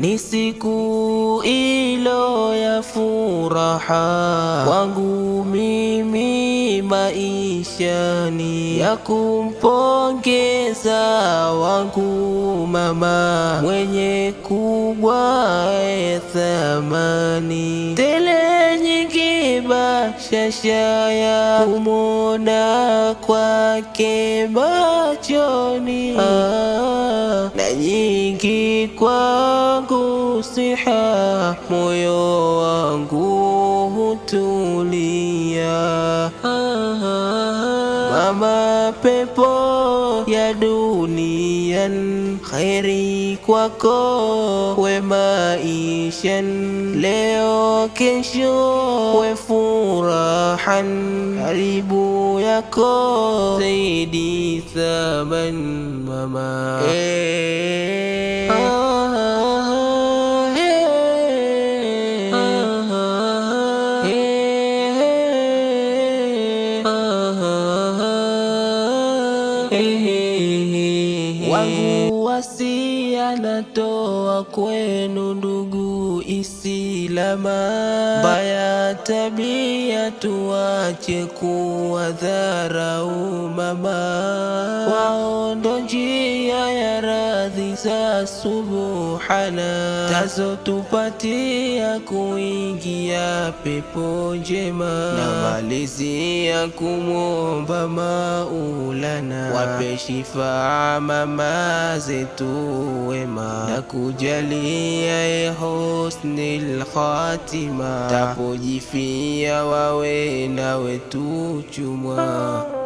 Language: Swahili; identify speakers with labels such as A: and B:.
A: ni siku ilo ya furaha kwangu mimi maishani, ya kumpongeza wangu mama mwenye kubwa thamani, tele nyingi bashasha ya kumwona kwake machoni, na nyingi kwangu siha, moyo wangu hutulia. Mama pepo ya dunian, khairi kwako we maishan, leo kesho we furahan, karibu yako zaidi thaman mama. Wangu wasia natoa kwenu ndugu Islama, baya tabia tuache kuwadharau mama, wao ndo njia ya radhi za Subhana, tazotupatia kuingia pepo njema, na malizia kumwomba Maulana wape shifa mama zetu wema, na kujalia husnil khatima, tapojifia wawe na wetu chumwa.